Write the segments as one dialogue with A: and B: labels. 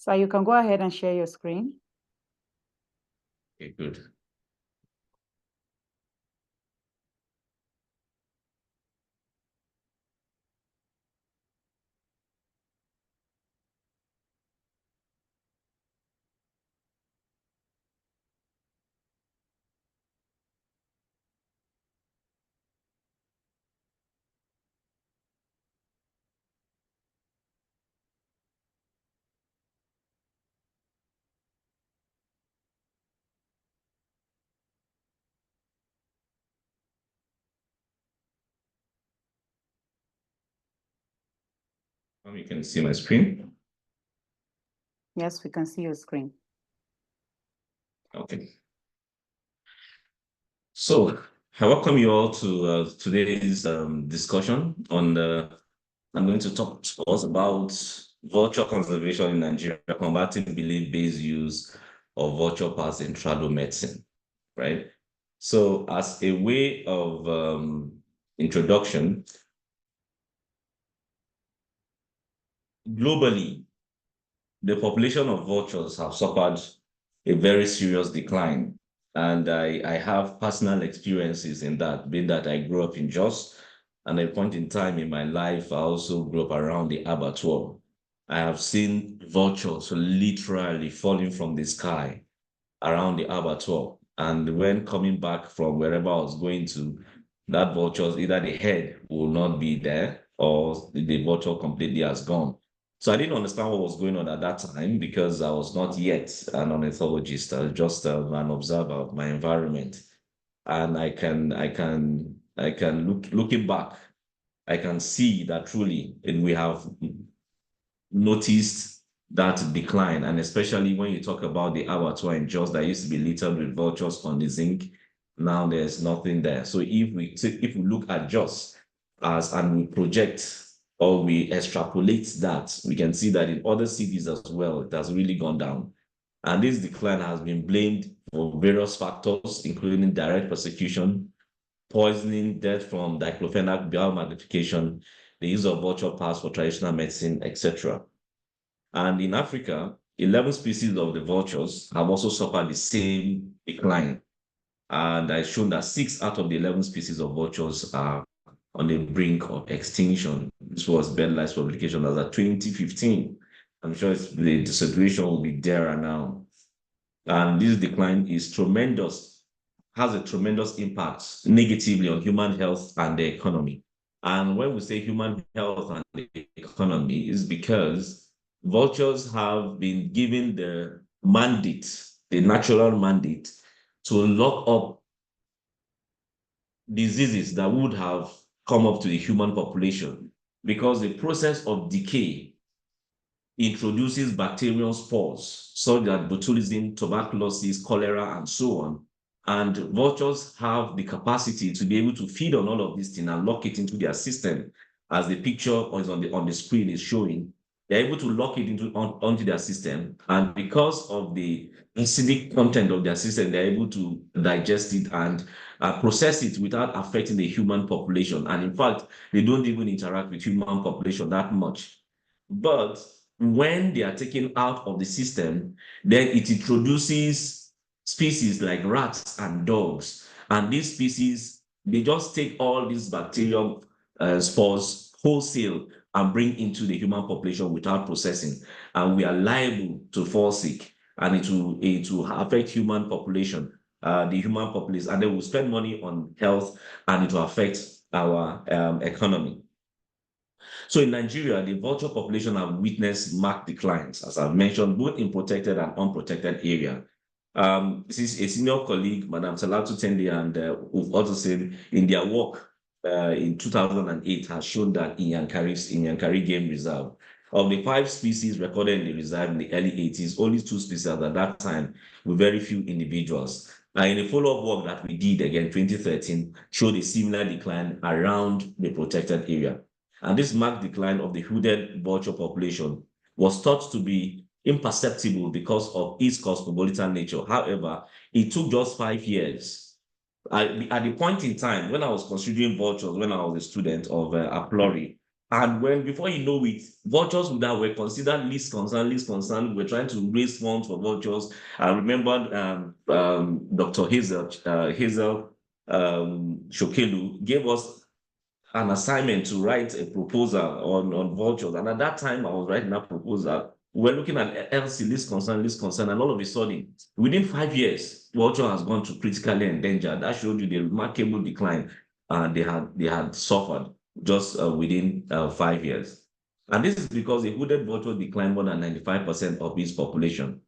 A: So you can go ahead and share your screen.
B: Okay, good. You can see my screen.
A: Yes, we can see your screen.
B: Okay. So I welcome you all to today's discussion on I'm going to talk to us about vulture conservation in Nigeria, combating belief-based use of vulture parts in tribal medicine, right? So as a way of introduction, globally, the population of vultures have suffered a very serious decline. And I have personal experiences in that, being that I grew up in Jos, and at a point in time in my life, I also grew up around the abattoir. I have seen vultures literally falling from the sky around the abattoir. And when coming back from wherever I was going to, that vultures, either the head will not be there or the vulture completely has gone. So I didn't understand what was going on at that time because I was not yet an ornithologist. I was just an observer of my environment. And looking back, I can see that truly we have noticed that decline, and especially when you talk about the abattoir in Jos that used to be littered with vultures on the zinc, now there's nothing there. So if we look at Jos as and we project or we extrapolate that, we can see that in other cities as well, it has really gone down. And this decline has been blamed for various factors, including direct persecution, poisoning, death from diclofenac, biomagnification, the use of vulture parts for traditional medicine, etc. And in Africa, 11 species of the vultures have also suffered the same decline. And I've shown that 6 out of the 11 species of vultures are on the brink of extinction. This was BirdLife's publication as of 2015. I'm sure the situation will be there now. And this decline is tremendous, has a tremendous impact negatively on human health and the economy. And when we say human health and the economy, is because vultures have been given the mandate, the natural mandate, to lock up diseases that would have come up to the human population because the process of decay introduces bacterial spores such as botulism, tuberculosis, cholera, and so on. And vultures have the capacity to be able to feed on all of these things and lock it into their system, as the picture is on the screen is showing. They're able to lock it onto their system, and because of the acidic content of their system, they're able to digest it and process it without affecting the human population. And in fact, they don't even interact with human population that much. But when they are taken out of the system, then it introduces species like rats and dogs. And these species, they just take all these bacterial spores wholesale and bring into the human population without processing. And we are liable to fall sick, and it will affect human population, the human population, and they will spend money on health, and it will affect our economy. So in Nigeria, the vulture population have witnessed marked declines, as I've mentioned, both in protected and unprotected area. This is a senior colleague, Madam Salatu Tende, and who've also said in their work in 2008 has shown that in Yankari Game Reserve, of the 5 species recorded in the reserve in the early 80s, only 2 species at that time with very few individuals. In a follow-up work that we did again, 2013, showed a similar decline around the protected area. And this marked decline of the hooded vulture population was thought to be imperceptible because of its cosmopolitan nature. However, it took just 5 years. At the point in time when I was considering vultures, when I was a student of Aplori, And when before you know it, vultures that were considered least concerned, were trying to raise funds for vultures. I remember Dr. Hazel Shokelu gave us an assignment to write a proposal on vultures. And at that time, I was writing that proposal. We were looking at LC, least concern, and all of a sudden, within 5 years, vulture has gone to critically endangered. That showed you the remarkable decline they had suffered just within 5 years. And this is because the hooded vulture declined more than 95% of its population.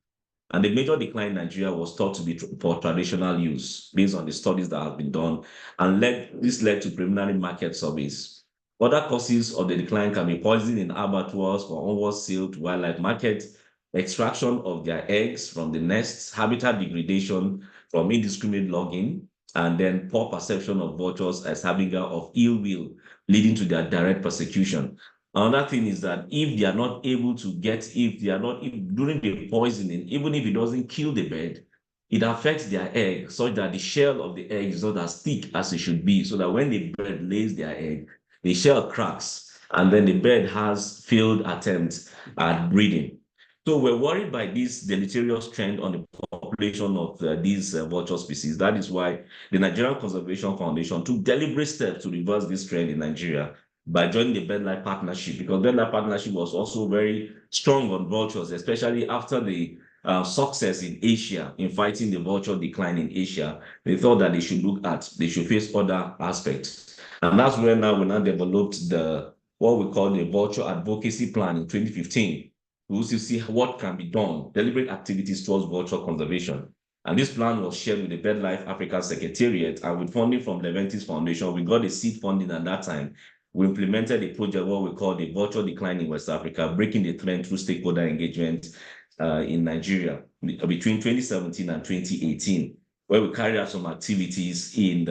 B: And the major decline in Nigeria was thought to be for traditional use, based on the studies that have been done, and this led to preliminary market surveys. Other causes of the decline can be poisoning in abattoirs for onward sale to wildlife markets, extraction of their eggs from the nests, habitat degradation from indiscriminate logging, and then poor perception of vultures as harbinger of ill will, leading to their direct persecution. Another thing is that if they are not able to during the poisoning, even if it doesn't kill the bird, it affects their egg such that the shell of the egg is not as thick as it should be, so that when the bird lays their egg, the shell cracks, and then the bird has failed attempts at breeding. So we're worried by this deleterious trend on the population of these vulture species. That is why the Nigerian Conservation Foundation took deliberate steps to reverse this trend in Nigeria by joining the BirdLife Partnership, because BirdLife Partnership was also very strong on vultures, especially after the success in Asia in fighting the vulture decline in Asia. They thought that they should face other aspects. And that's where we now developed what we call the Vulture Advocacy Plan in 2015. We also see what can be done, deliberate activities towards vulture conservation. And this plan was shared with the BirdLife Africa Secretariat, and with funding from Leventis Foundation. We got the seed funding at that time. We implemented a project, what we call the Vulture Decline in West Africa, breaking the trend through stakeholder engagement in Nigeria between 2017 and 2018, where we carried out some activities in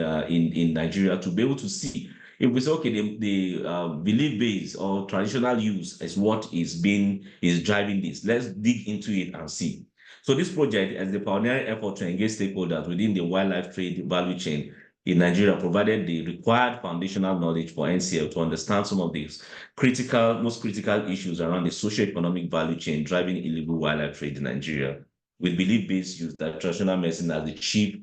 B: Nigeria to be able to see if we say, okay, the belief-based or traditional use is what is driving this. Let's dig into it and see. So this project is the pioneering effort to engage stakeholders within the wildlife trade value chain in Nigeria, provided the required foundational knowledge for NCF to understand some of these most critical issues around the socio-economic value chain driving illegal wildlife trade in Nigeria, with belief-based use that traditional medicine as the chief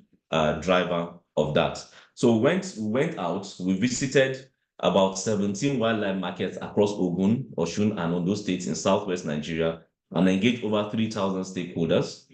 B: driver of that. So we went out, we visited about 17 wildlife markets across Ogun, Osun, and Ondo states in southwest Nigeria, and engaged over 3,000 stakeholders.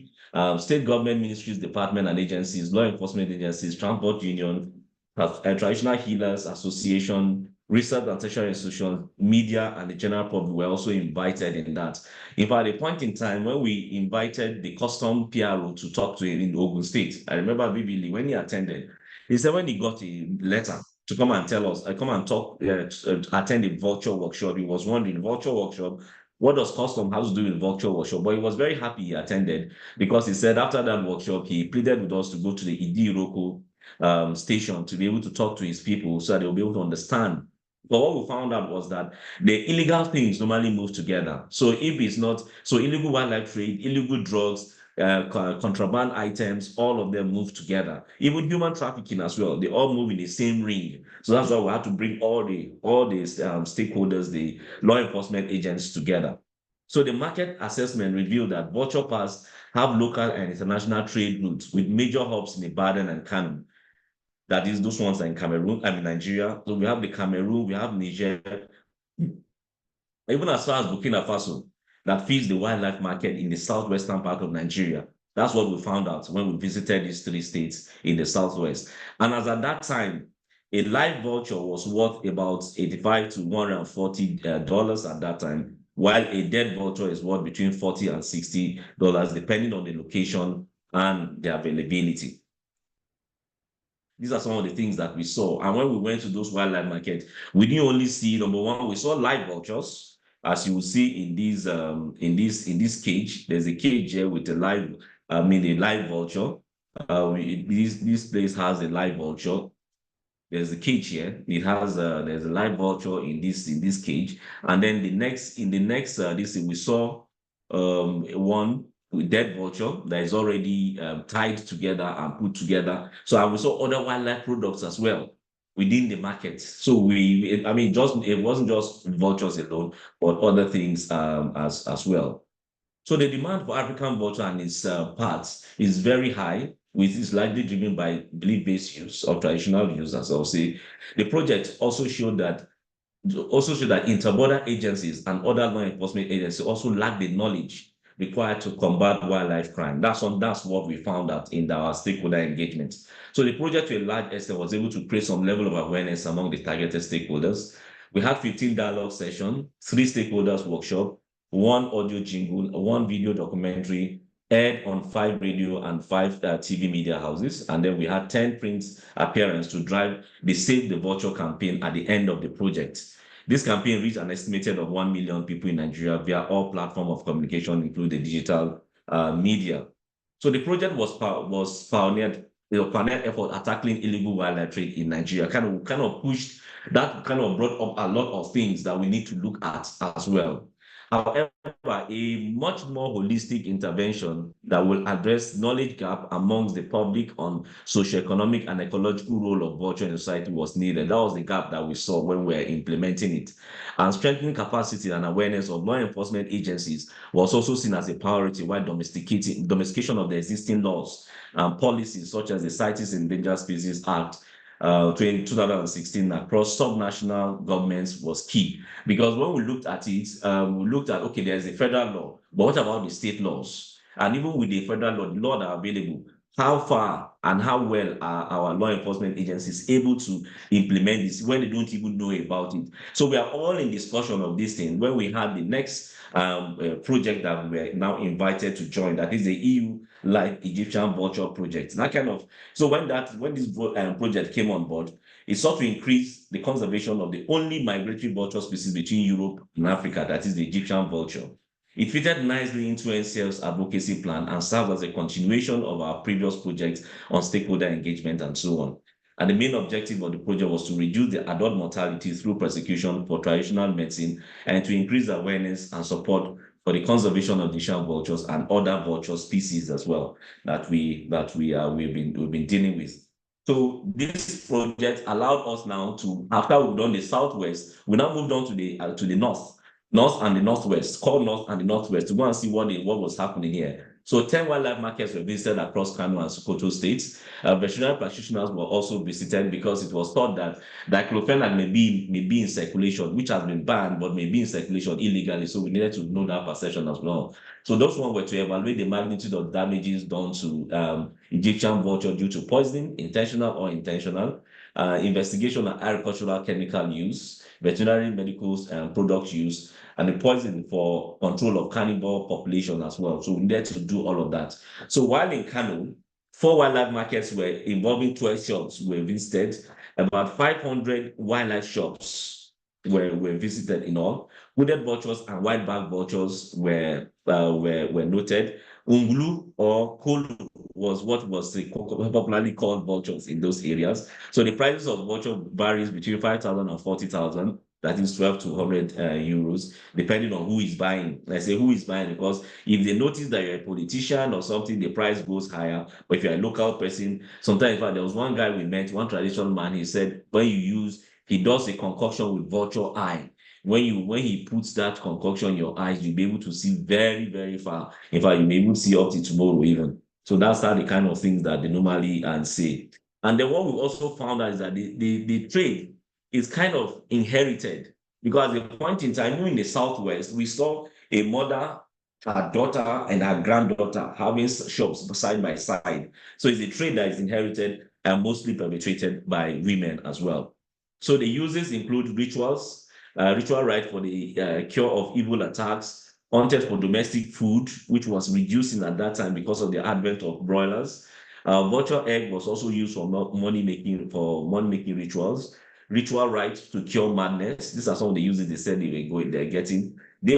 B: State government ministries, department and agencies, law enforcement agencies, transport union, traditional healers association, research and tertiary institutions, media, and the general public were also invited in that. In fact, at a point in time when we invited the custom PRO to talk to him in Ogun State, I remember vividly when he attended, he said when he got a letter to come and tell us, come and talk, attend a vulture workshop, he was wondering, vulture workshop, what does custom have to do with vulture workshop? But he was very happy he attended, because he said after that workshop, he pleaded with us to go to the Idi station to be able to talk to his people so that they'll be able to understand. But what we found out was that the illegal things normally move together. So if it's not, so illegal wildlife trade, illegal drugs, contraband items, all of them move together. Even human trafficking as well, they all move in the same ring. So that's why we have to bring all the stakeholders, the law enforcement agents together. So the market assessment revealed that vulture parks have local and international trade routes with major hubs in Ibadan and Kano. That is, those ones are in Cameroon, Nigeria. So we have the Cameroon, we have Niger, even as far as Burkina Faso, that feeds the wildlife market in the southwestern part of Nigeria. That's what we found out when we visited these 3 states in the southwest. And as at that time, a live vulture was worth about $85 to $140 at that time, while a dead vulture is worth between $40 and $60, depending on the location and the availability. These are some of the things that we saw. And when we went to those wildlife markets, we didn't only see, number one, we saw live vultures. As you will see in this cage, there's a cage here with a live vulture. This place has a live vulture. There's a cage here. It has there's a live vulture in this cage. And then in the next we saw one with dead vulture that is already tied together and put together. So we saw other wildlife products as well. within the market. So I mean, it wasn't just vultures alone, but other things as well. So the demand for African vulture and its parts is very high, which is likely driven by belief-based use or traditional use, as I'll say. The project also showed that interborder agencies and other law enforcement agencies also lack the knowledge required to combat wildlife crime. That's what we found out in our stakeholder engagement. So the project, to a large extent, was able to create some level of awareness among the targeted stakeholders. We had 15 dialogue sessions, 3 stakeholders workshop, 1 audio jingle, 1 video documentary, aired on 5 radio and 5 TV media houses. And then we had 10 print appearances to drive the Save the Vulture campaign at the end of the project. This campaign reached an estimated of 1 million people in Nigeria via all platforms of communication, including the digital media. So the project was pioneered, pioneered effort at tackling illegal wildlife trade in Nigeria, kind of pushed, that kind of brought up a lot of things that we need to look at as well. However, a much more holistic intervention that will address knowledge gap amongst the public on socioeconomic and ecological role of vulture in society was needed. That was the gap that we saw when we were implementing it. And strengthening capacity and awareness of law enforcement agencies was also seen as a priority, while domestication of the existing laws and policies, such as the CITES Endangered Species Act, 2016 across subnational governments was key, because when we looked at it, we looked at, okay, there's a federal law, but what about the state laws? And even with the federal law, the law that are available, how far and how well are our law enforcement agencies able to implement this when they don't even know about it? So we are all in discussion of this thing when we had the next project that we are now invited to join, that is the EU like Egyptian Vulture project. That kind of, so when this project came on board, it sought to increase the conservation of the only migratory vulture species between Europe and Africa, that is the Egyptian vulture. It fitted nicely into NCF's advocacy plan and served as a continuation of our previous projects on stakeholder engagement and so on. And the main objective of the project was to reduce the adult mortality through persecution for traditional medicine and to increase awareness and support for the conservation of Egyptian vultures and other vulture species as well that we've been dealing with. So this project allowed us now to, after we've done the southwest, we now moved on to the north and the northwest, called north and the northwest, to go and see what was happening here. So 10 wildlife markets were visited across Kano and Sokoto states. Veterinary practitioners were also visited because it was thought that diclofenac may be in circulation, which has been banned, but may be in circulation illegally. So we needed to know that perception as well. So those ones were to evaluate the magnitude of damages done to Egyptian vulture due to poisoning, intentional or intentional, investigation of agricultural chemical use, veterinary medicals and product use, and the poison for control of cannibal population as well. So we needed to do all of that. So while in Kano, 4 wildlife markets were involving 12 shops were visited. About 500 wildlife shops were visited in all. Hooded vultures and white-backed vultures were noted. Unglu or Kolu was what was popularly called vultures in those areas. So the prices of vulture varies between 5,000 and 40,000. That is 12 to 100 euros, depending on who is buying. I say who is buying because if they notice that you're a politician or something, the price goes higher. But if you're a local person, sometimes, in fact, there was one guy we met, one traditional man, he said, he does a concoction with vulture eye. When he puts that concoction in your eyes, you'll be able to see very, very far. In fact, you'll be able to see up to tomorrow even. So that's how the kind of things that they normally say. And then what we also found out is that the trade is kind of inherited, because at the point in time, even in the Southwest, we saw a mother, her daughter, and her granddaughter having shops side by side. So it's a trade that is inherited and mostly perpetrated by women as well. So the uses include rituals, ritual rite for the cure of evil attacks, hunted for domestic food, which was reducing at that time because of the advent of broilers. Vulture egg was also used for money-making rituals. Ritual rites to cure madness. These are some of the uses they said they're getting. They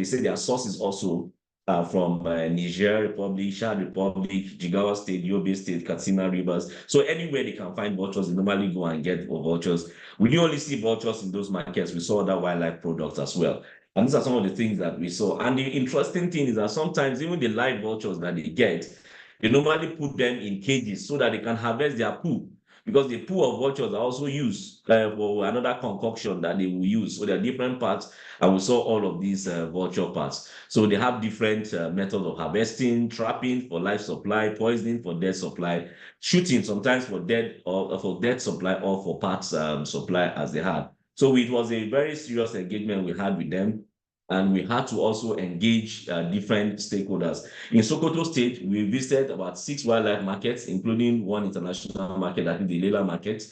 B: say their source is also from Niger Republic, Chad Republic, Jigawa State, Yobe State, Katsina Rivers. So anywhere they can find vultures, they normally go and get vultures. We didn't only see vultures in those markets, we saw other wildlife products as well. And these are some of the things that we saw. And the interesting thing is that sometimes even the live vultures that they get, they normally put them in cages so that they can harvest their poo. because the pool of vultures are also used for another concoction that they will use. So there are different parts, and we saw all of these vulture parts. So they have different methods of harvesting, trapping for life supply, poisoning for dead supply, shooting sometimes for dead or for dead supply or for parts supply as they had. So it was a very serious engagement we had with them. And we had to also engage different stakeholders. In Sokoto State, we visited about 6 wildlife markets, including one international market, I think the Lela market.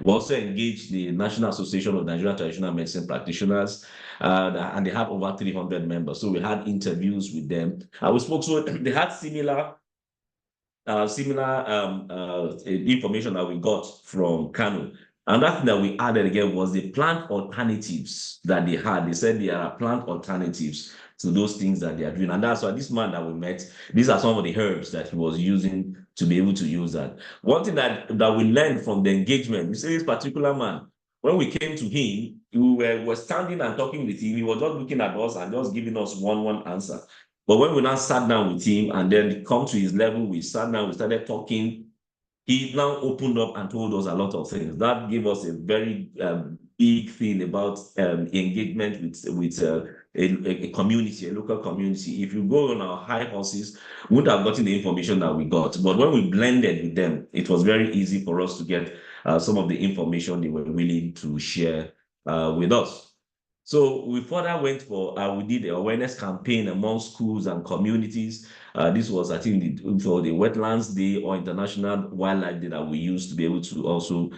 B: We also engaged the National Association of Nigerian Traditional Medicine Practitioners, and they had over 300 members. So we had interviews with them. And we spoke, so they had similar information that we got from Kano. Another thing that we added again was the plant alternatives that they had. They said there are plant alternatives to those things that they are doing. And that's why this man that we met, these are some of the herbs that he was using to be able to use that. One thing that we learned from the engagement, you see this particular man, when we came to him, we were standing and talking with him. He was just looking at us and just giving us one answer. But when we now sat down with him and then come to his level, we sat down, we started talking. He now opened up and told us a lot of things. That gave us a very big thing about engagement with a community, a local community. If you go on our high horses, we wouldn't have gotten the information that we got. But when we blended with them, it was very easy for us to get some of the information they were willing to share with us. So we further went for, we did an awareness campaign among schools and communities. This was, I think, for the Wetlands Day or International Wildlife Day that we used to be able to also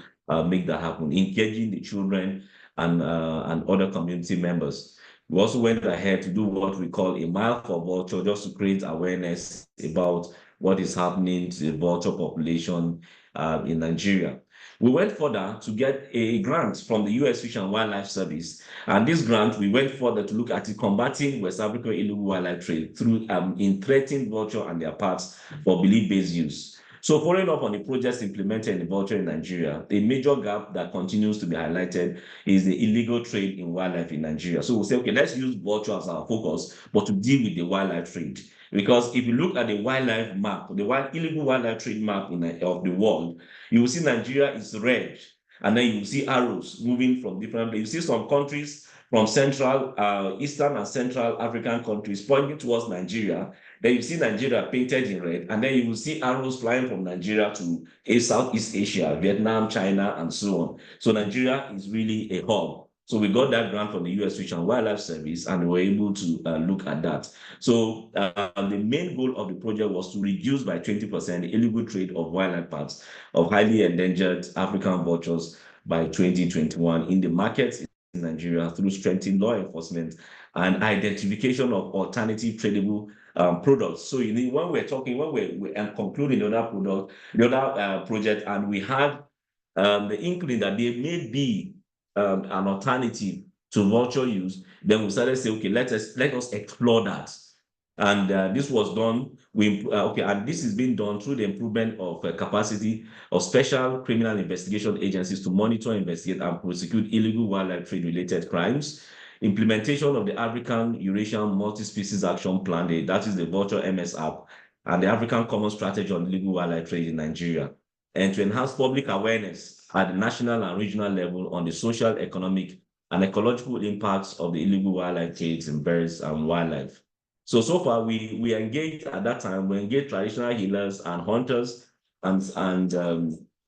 B: make that happen, engaging the children and other community members. We also went ahead to do what we call a mile for vulture, just to create awareness about what is happening to the vulture population in Nigeria. We went further to get a grant from the U.S. Fish and Wildlife Service. And this grant, we went further to look at combating West African illegal wildlife trade through in threatening vulture and their parts for belief-based use. So following up on the projects implemented in the vulture in Nigeria, a major gap that continues to be highlighted is the illegal trade in wildlife in Nigeria. So we'll say, okay, let's use vulture as our focus, but to deal with the wildlife trade. Because if you look at the wildlife map, the illegal wildlife trade map of the world, you will see Nigeria is red, and then you will see arrows moving from different places. You see some countries from Eastern and Central African countries pointing towards Nigeria. Then you see Nigeria painted in red, and then you will see arrows flying from Nigeria to Southeast Asia, Vietnam, China, and so on. So Nigeria is really a hub. So we got that grant from the U.S. Fish and Wildlife Service, and we were able to look at that. So the main goal of the project was to reduce by 20% the illegal trade of wildlife parts of highly endangered African vultures by 2021 in the markets in Nigeria through strengthening law enforcement and identification of alternative tradable products. So when we're talking, when we're concluding the other project, and we had the inkling that there may be an alternative to vulture use, then we started saying, okay, let us explore that. And this was done. And this is being done through the improvement of capacity of special criminal investigation agencies to monitor, investigate, and prosecute illegal wildlife trade-related crimes. Implementation of the African Eurasian Multi-Species Action Plan, that is the Vulture MS app, and the African Common Strategy on Illegal Wildlife Trade in Nigeria, and to enhance public awareness at the national and regional level on the social, economic, and ecological impacts of the illegal wildlife trades in birds and wildlife. So far, we engaged at that time, we engaged traditional healers and hunters and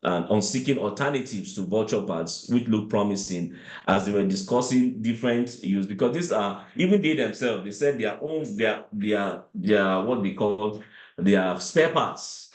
B: on seeking alternatives to vulture parts, which look promising as they were discussing different use, because these are, even they themselves, they said their what we call their spare parts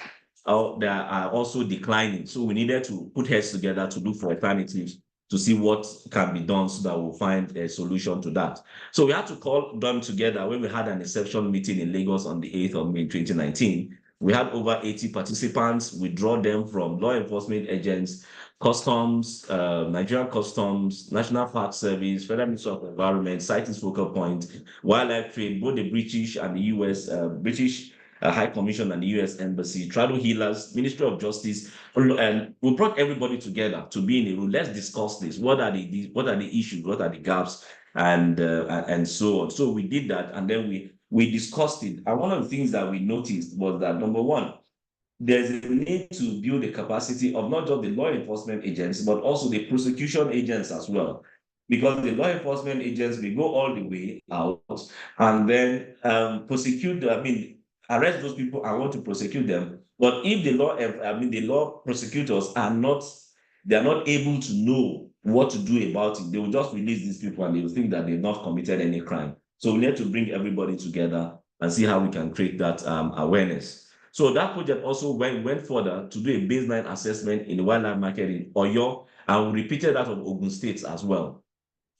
B: they are also declining. So we needed to put heads together to look for alternatives to see what can be done so that we'll find a solution to that. So we had to call them together when we had an exception meeting in Lagos on the 8th of May 2019. We had over 80 participants. We draw them from law enforcement agents, customs, Nigerian Customs, National Park Service, Federal Ministry of Environment, CITES Focal Point, Wildlife Trade, both the British and the US, British High Commission and the US Embassy, tribal healers, Ministry of Justice, and we brought everybody together to be in a room. Let's discuss this. What are the issues? What are the gaps? And so on. So we did that, and then we discussed it. And one of the things that we noticed was that, number one, there's a need to build the capacity of not just the law enforcement agents, but also the prosecution agents as well. Because the law enforcement agents will go all the way out and then prosecute, arrest those people and want to prosecute them. But if the law prosecutors are not, they're not able to know what to do about it, they will just release these people and they will think that they've not committed any crime. So we need to bring everybody together and see how we can create that awareness. So that project also went further to do a baseline assessment in the wildlife market in Oyo, and we repeated that of Ogun State as well.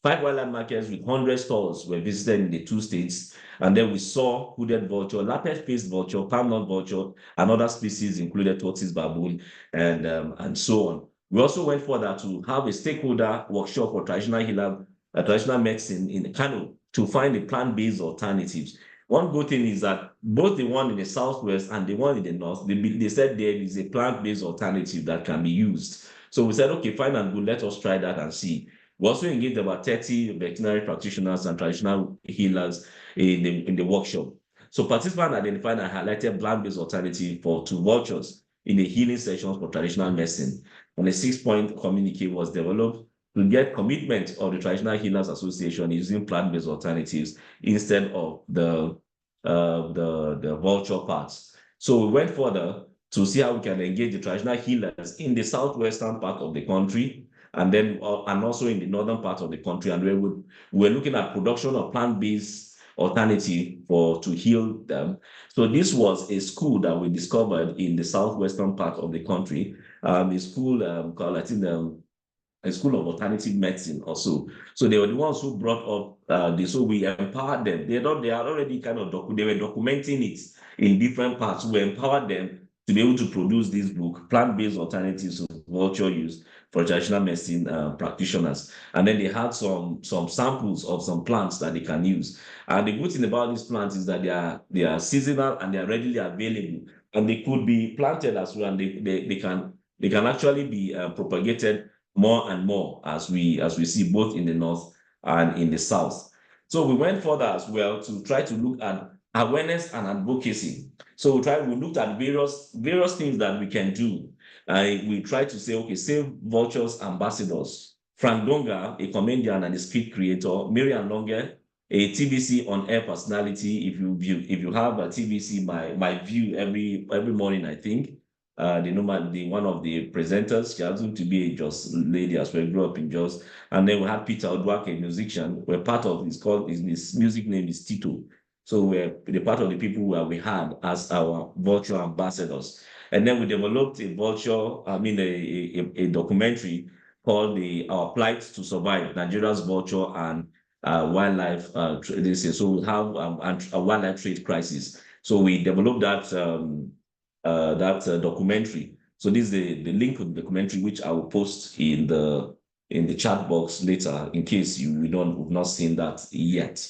B: 5 wildlife markets with 100 stalls were visited in the 2 states, and then we saw hooded vulture, lapis-faced vulture, palm nut vulture, and other species included tortoise baboon, and so on. We also went further to have a stakeholder workshop for traditional medicine in Kano to find the plant-based alternatives. One good thing is that both the one in the southwest and the one in the north, they said there is a plant-based alternative that can be used. So we said, okay, fine and good, let us try that and see. We also engaged about 30 veterinary practitioners and traditional healers in the workshop. So participants identified and highlighted plant-based alternative to vultures in the healing sessions for traditional medicine. And a 6-point communique was developed to get commitment of the Traditional Healers Association using plant-based alternatives instead of the vulture parts. So we went further to see how we can engage the traditional healers in the southwestern part of the country, and then and also in the northern part of the country, and we're looking at production of plant-based alternative to heal them. So this was a school that we discovered in the southwestern part of the country, a school called, I think, a school of alternative medicine also. So they were the ones who brought up this. So we empowered them. They are already they were documenting it in different parts. We empowered them to be able to produce this book, Plant-Based Alternatives of Vulture Use for Traditional Medicine Practitioners. And then they had some samples of some plants that they can use. And the good thing about these plants is that they are seasonal and they are readily available. And they could be planted as well, and they can actually be propagated more and more as we see both in the north and in the south. So we went further as well to try to look at awareness and advocacy. So we looked at various things that we can do. We tried to say, okay, save vultures ambassadors. Frank Donga, a comedian and a script creator, Miriam Longe, a TVC on air personality. If you have a TVC, my view every morning, I think. One of the presenters, she happened to be a Jos lady as well, grew up in Jos. And then we had Peter Odwak, a musician. We're part of his music name is Tito. So we're the part of the people where we had as our vulture ambassadors. And then we developed a documentary called Our Plight to Survive, Nigeria's Vulture and Wildlife So we have a wildlife trade crisis. So we developed that documentary. So this is the link of the documentary, which I will post in the chat box later in case you've not seen that yet.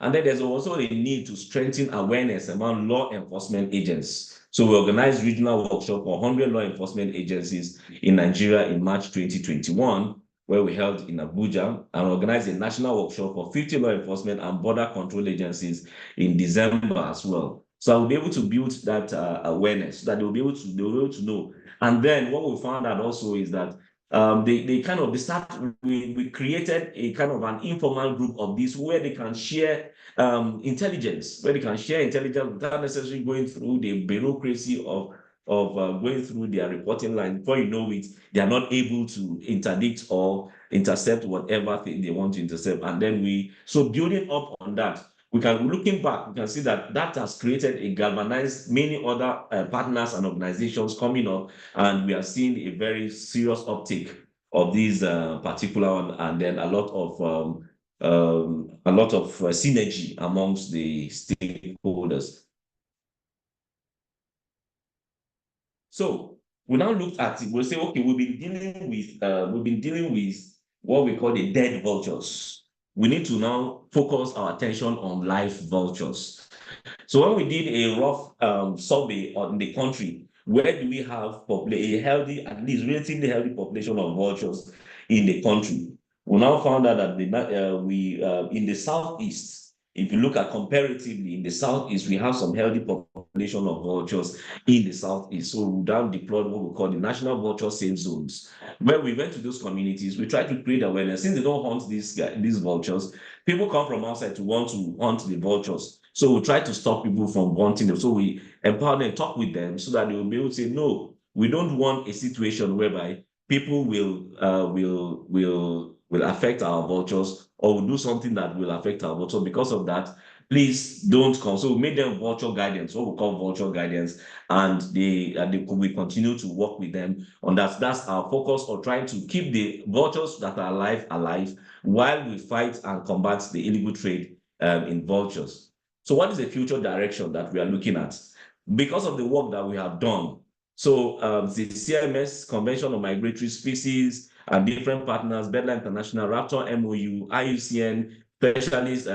B: And then there's also a need to strengthen awareness among law enforcement agents. So we organized regional workshop for 100 law enforcement agencies in Nigeria in March 2021, where we held in Abuja, and organized a national workshop for 50 law enforcement and border control agencies in December as well. So I will be able to build that awareness so that they will be able to know. And then what we found out also is that we created a kind of an informal group of this where they can share intelligence, without necessarily going through the bureaucracy of going through their reporting line. Before you know it, they are not able to interdict or intercept whatever thing they want to intercept. And then building up on that, looking back, we can see that has created a galvanized many other partners and organizations coming up, and we are seeing a very serious uptake of these particular one, and then a lot of synergy amongst the stakeholders. So we now looked at it. We'll say, okay, we've been dealing with what we call the dead vultures. We need to now focus our attention on live vultures. So when we did a rough survey on the country, where do we have at least relatively healthy population of vultures in the country? We now found out that in the southeast, if you look at comparatively in the Southeast, we have some healthy population of vultures in the Southeast. So we have deployed what we call the National Vulture Safe Zones. When we went to those communities, we tried to create awareness. Since they don't hunt these vultures, people come from outside to want to hunt the vultures. So we try to stop people from wanting them. So we empower them, talk with them so that they will be able to say, no, we don't want a situation whereby people will affect our vultures or will do something that will affect our vultures. Because of that, please don't come. So we made them vulture guidance, what we call vulture guidance, and we continue to work with them on that. That's our focus on trying to keep the vultures that are alive while we fight and combat the illegal trade in vultures. So what is the future direction that we are looking at? Because of the work that we have done, so the CMS, Convention on Migratory Species, and different partners, Bedla International, Raptor MOU, IUCN, specialists,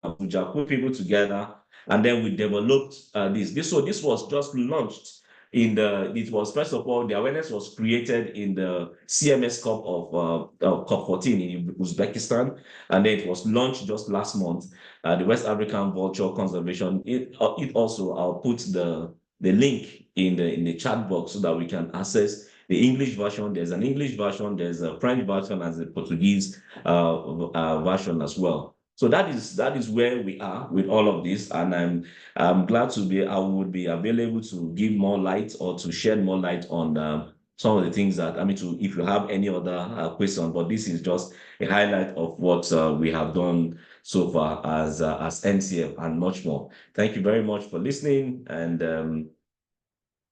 B: Abuja, put people together, and then we developed this. So this was just launched in it was, first of all, the awareness was created in the CMS Cup of COP 14 in Uzbekistan, and then it was launched just last month, the West African Vulture Conservation. It also, I'll put the link in the chat box so that we can access the English version. There's an English version, there's a French version, and a Portuguese version as well. So that is where we are with all of this, and I'm glad to be. I would be available to give more light or to shed more light on some of the things that if you have any other question. But this is just a highlight of what we have done so far as NCF and much more. Thank you very much for listening, and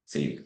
B: see you.